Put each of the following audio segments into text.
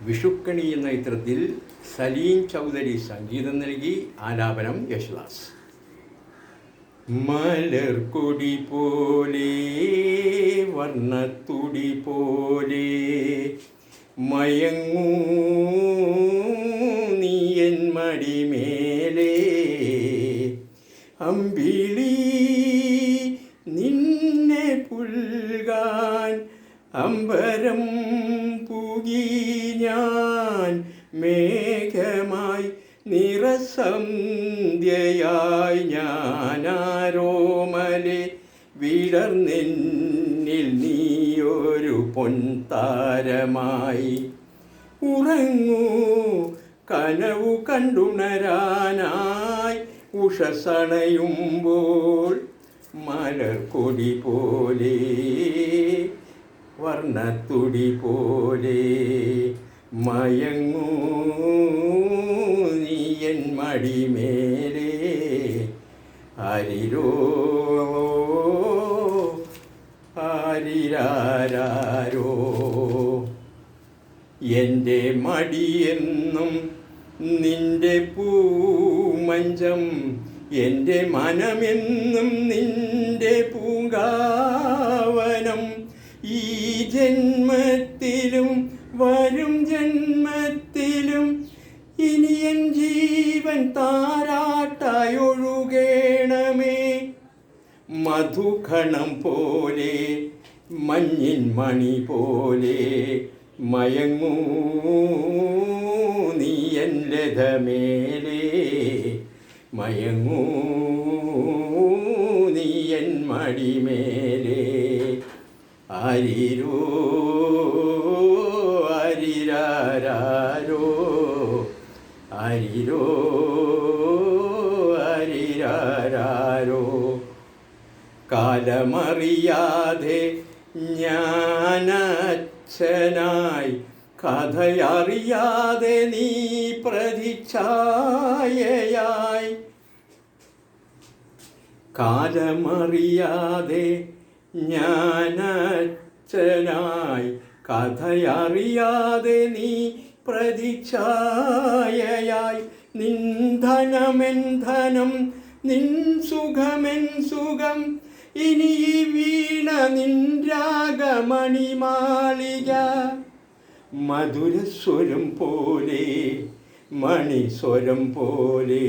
വിഷുക്കണി എന്ന ചിത്രത്തിൽ സലീം ചൗധരി സംഗീതം നൽകി, ആലാപനം യേശുദാസ്. മലർക്കൊടി പോലെ വർണ്ണത്തുടി പോലെ മയങ്ങൂ നീയൻ മടിമേലേ, അമ്പിളി നിന്നെ പുൽകാൻ അമ്പരം പുകി ഞാൻ, മേഘമായി നിറസന്ധ്യയായി ഞാനാരോമലെ വിടർന്നെന്നിൽ നീയൊരു പൊൻതാരമായി. ഉറങ്ങൂ കനവു കണ്ടുണരാനായി ഉഷസണയുമ്പോൾ, മലർക്കൊടി പോലെ വർണ്ണത്തുടി പോലെ മയങ്ങൂ നീയൻ മടിമേലേ. ആരിരോ ആരിരാരോ, എൻ്റെ മടിയെന്നും നിന്റെ പൂമഞ്ചം, എൻ്റെ മനമെന്നും നിന്റെ പൂങ്കാവനം. ഈ ജന്മത്തിലും വരും ജന്മത്തിലും ഇനിയൻ ജീവൻ താരാട്ടായി ഒഴുകേണമേ. മധുകണം പോലെ മഞ്ഞിൻ മണി പോലെ മയങ്ങൂ നീയൻ ലതമേലേ, മയങ്ങൂ നീയൻ മടിമേലേ. ആരിരോ ആരിരാരോ, ആരിരോ ആരിരാരോ. കാലമറിയാതെ ഞാനച്ഛനായി, കഥയറിയാതെ നീ പ്രതിച്ഛായയായി. കാലമറിയാതെ ഞാനച്ഛനായി, കഥയറിയാതെ നീ പ്രതിച്ഛായയായി. നിൻ ധനമെൻ ധനം, നിൻ സുഖമെൻ സുഖം, ഇനി വീണ നിൻ രാഗമണിമാളിക. മധുരസ്വരം പോലെ മണിസ്വരം പോലെ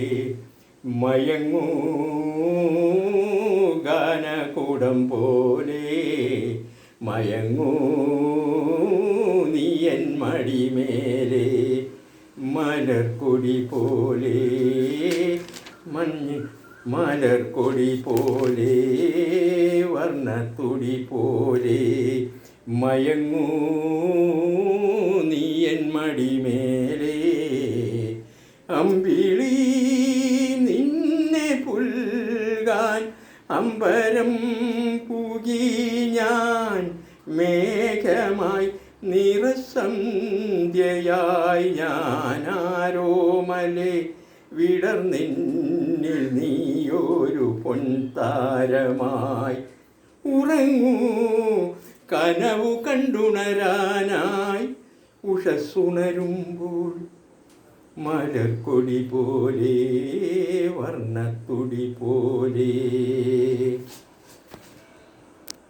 മയങ്ങൂ ഗാനകൂടം പോലെ മയങ്ങൂ നീയൻ മടിമേലേ. മലർക്കൊടി പോലെ മലർക്കൊടി പോലെ വർണ്ണത്തുടി പോലെ മയങ്ങൂ നീയൻ മടിമേലേ. അമ്പിളി നിന്നെ പുൽകാൻ അമ്പരം പുകി ഞാൻ, മേഘമായി നിറസന്ധ്യയായി ഞാനാരോമലെ വിടർന്നെന്നിൽ നീയൊരു പൊൻതാരമായി. ഉറങ്ങൂ കനവു കണ്ടുണരാനായി ഉഷസ്സുണരുമ്പോൾ, മലർക്കൊടി പോലെ വർണ്ണത്തുടി പോലെ.